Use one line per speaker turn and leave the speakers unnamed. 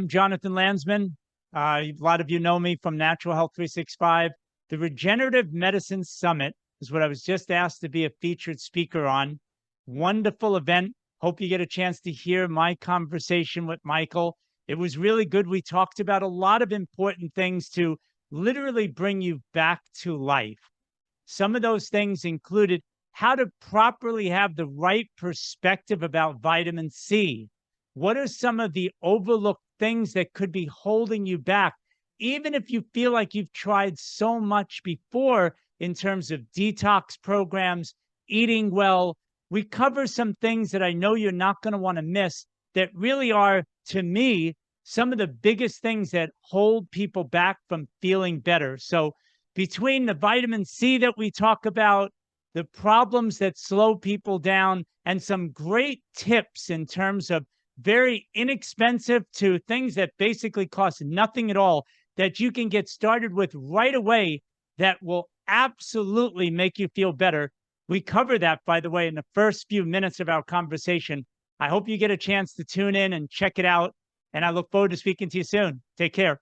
I'm Jonathan Landsman. A lot of you know me from Natural Health 365. The Regenerative Medicine Summit is what I was just asked to be a featured speaker on. Wonderful event. Hope you get a chance to hear my conversation with Michael. It was really good. We talked about a lot of important things to literally bring you back to life. Some of those things included how to properly have the right perspective about vitamin C. What are some of the overlooked things that could be holding you back, even if you feel like you've tried so much before in terms of detox programs, eating well? We cover some things that I know you're not going to want to miss that really are, to me, some of the biggest things that hold people back from feeling better. So between the vitamin C that we talk about, the problems that slow people down, and some great tips in terms of very inexpensive to things that basically cost nothing at all that you can get started with right away that will absolutely make you feel better. We cover that, by the way, in the first few minutes of our conversation. I hope you get a chance to tune in and check it out. And I look forward to speaking to you soon. Take care.